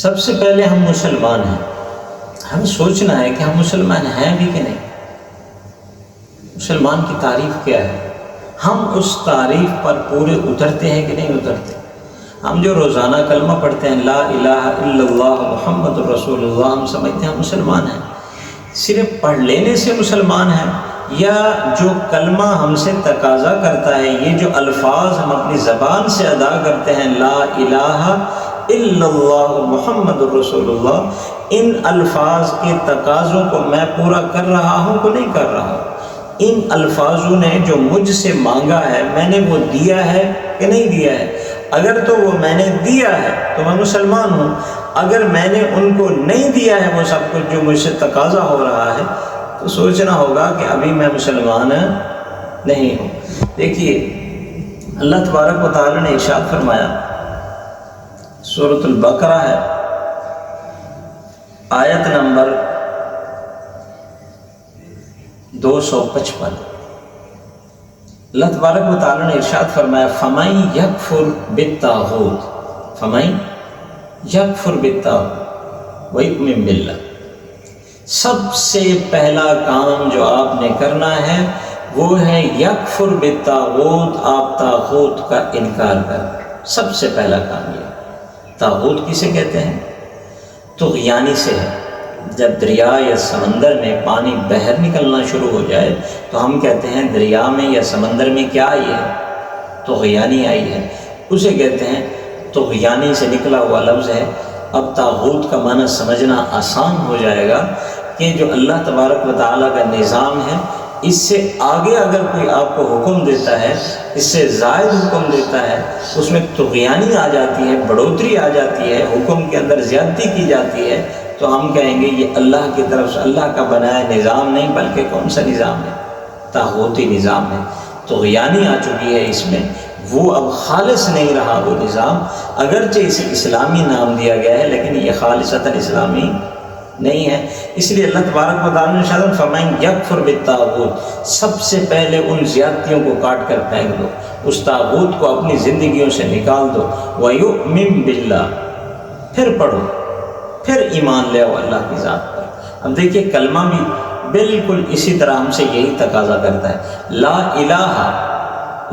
سب سے پہلے ہم مسلمان ہیں. ہمیں سوچنا ہے کہ ہم مسلمان ہیں بھی کہ نہیں. مسلمان کی تعریف کیا ہے؟ ہم اس تعریف پر پورے اترتے ہیں کہ نہیں اترتے؟ ہم جو روزانہ کلمہ پڑھتے ہیں لا الہ الا اللہ محمد رسول اللہ، ہم سمجھتے ہیں ہم مسلمان ہیں. صرف پڑھ لینے سے مسلمان ہیں، یا جو کلمہ ہم سے تقاضا کرتا ہے، یہ جو الفاظ ہم اپنی زبان سے ادا کرتے ہیں لا الہ الا اللہ محمد رسول اللہ، ان الفاظ کے تقاضوں کو میں پورا کر رہا ہوں کہ نہیں کر رہا ہوں؟ ان الفاظوں نے جو مجھ سے مانگا ہے میں نے وہ دیا ہے کہ نہیں دیا ہے؟ اگر تو وہ میں نے دیا ہے تو میں مسلمان ہوں. اگر میں نے ان کو نہیں دیا ہے وہ سب کچھ جو مجھ سے تقاضا ہو رہا ہے، تو سوچنا ہوگا کہ ابھی میں مسلمان نہیں ہوں. دیکھیے اللہ تبارک و تعالی نے ارشاد فرمایا، سورۃ البقرہ ہے، آیت نمبر 255. اللہ تبارک و تعالی نے ارشاد فرمایا فَمَن يَكْفُرْ بِالطَّاغُوتِ فَمَن يَكْفُرْ بِالطَّاغُوتِ وَيُؤْمِن بِاللَّهِ. سب سے پہلا کام جو آپ نے کرنا ہے وہ ہے یکفر بالطاغوت، آپ طاغوت کا انکار کریں. سب سے پہلا کام یہ. طاغوت کسے کہتے ہیں؟ طغیانی سے ہے. جب دریا یا سمندر میں پانی بہر نکلنا شروع ہو جائے تو ہم کہتے ہیں دریا میں یا سمندر میں کیا آئی ہے؟ طغیانی آئی ہے. اسے کہتے ہیں طغیانی سے نکلا ہوا لفظ ہے. اب طاغوت کا معنی سمجھنا آسان ہو جائے گا کہ جو اللہ تبارک و تعالیٰ کا نظام ہے، اس سے آگے اگر کوئی آپ کو حکم دیتا ہے، اس سے زائد حکم دیتا ہے، اس میں طغیانی آ جاتی ہے، بڑھوتری آ جاتی ہے، حکم کے اندر زیادتی کی جاتی ہے، تو ہم کہیں گے یہ اللہ کی طرف سے اللہ کا بنایا نظام نہیں بلکہ کون سا نظام ہے؟ طاغوتی نظام ہے. طغیانی آ چکی ہے اس میں، وہ اب خالص نہیں رہا وہ نظام. اگرچہ اسے اسلامی نام دیا گیا ہے لیکن یہ خالصتاً اسلامی نہیں ہے. اس لیے اللہ تبارک و تعالیٰ نے ارشاد فَمَن يَكْفُرْ بِالطَّاغُوتِ، سب سے پہلے ان زیادتیوں کو کاٹ کر پھینک دو، اس طاغوت کو اپنی زندگیوں سے نکال دو. وَيُؤْمِن بِاللَّهِ، پھر پڑھو، پھر ایمان لے آؤ اللہ کی ذات پر. اب دیکھیے کلمہ بھی بالکل اسی طرح ہم سے یہی تقاضا کرتا ہے. لا الہ،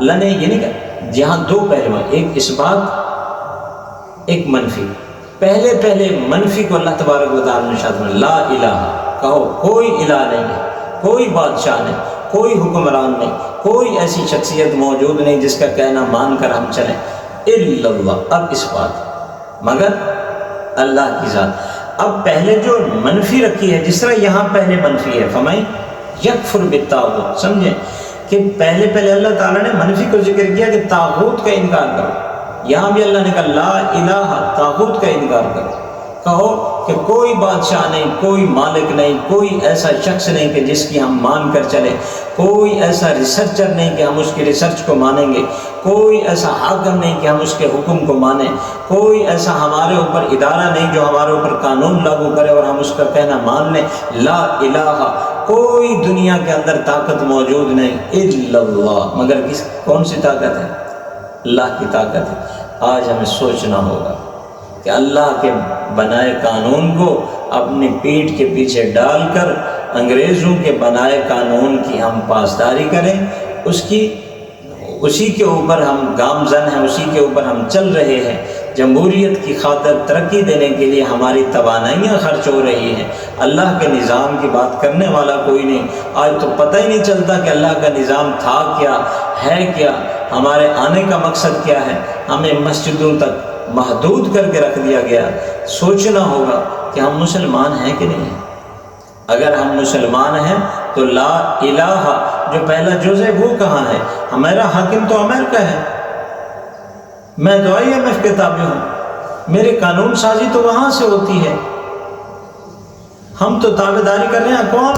لنے یہ نہیں کہ جہاں دو پہلو ہیں، ایک اس بات ایک منفی. پہلے منفی کو اللہ تبارک و تعالیٰ نے ارشاد فرمایا لا الہ، کہو کوئی الہ نہیں ہے، کوئی بادشاہ نہیں، کوئی حکمران نہیں، کوئی ایسی شخصیت موجود نہیں جس کا کہنا مان کر ہم چلیں الا اللہ. اب اس بات مگر اللہ کی ذات. اب پہلے جو منفی رکھی ہے، جس طرح یہاں پہلے منفی ہے فَمَن يَكْفُرْ بِالطَّاغُوتِ، سمجھیں کہ پہلے اللہ تعالیٰ نے منفی کو ذکر کیا کہ طاغوت کا انکار کرو. یہاں بھی اللہ نے کہا لا الہ، طاغوت کا انکار کرو. کہو کہ کوئی بادشاہ نہیں، کوئی مالک نہیں، کوئی ایسا شخص نہیں کہ جس کی ہم مان کر چلیں، کوئی ایسا ریسرچر نہیں کہ ہم اس کی ریسرچ کو مانیں گے، کوئی ایسا حاکم نہیں کہ ہم اس کے حکم کو مانیں، کوئی ایسا ہمارے اوپر ادارہ نہیں جو ہمارے اوپر قانون لاگو کرے اور ہم اس کا کہنا مان لیں. لا الہ، کوئی دنیا کے اندر طاقت موجود نہیں الا اللہ، مگر کون سی طاقت ہے؟ اللہ کی طاقت ہے. آج ہمیں سوچنا ہوگا کہ اللہ کے بنائے قانون کو اپنی پیٹھ کے پیچھے ڈال کر انگریزوں کے بنائے قانون کی ہم پاسداری کریں، اسی کے اوپر ہم گامزن ہیں، اسی کے اوپر ہم چل رہے ہیں. جمہوریت کی خاطر ترقی دینے کے لیے ہماری توانائیاں خرچ ہو رہی ہیں. اللہ کے نظام کی بات کرنے والا کوئی نہیں. آج تو پتہ ہی نہیں چلتا کہ اللہ کا نظام تھا کیا، ہے کیا، ہمارے آنے کا مقصد کیا ہے. ہمیں مسجدوں تک محدود کر کے رکھ دیا گیا. سوچنا ہوگا کہ ہم مسلمان ہیں کہ نہیں ہیں. اگر ہم مسلمان ہیں تو لا الہ جو پہلا جز ہے وہ کہاں ہے؟ ہمارا حاکم تو امریکہ ہے، میں تو IMF کے تابع ہوں، میری قانون سازی تو وہاں سے ہوتی ہے. ہم تو تابع داری کر رہے ہیں. کون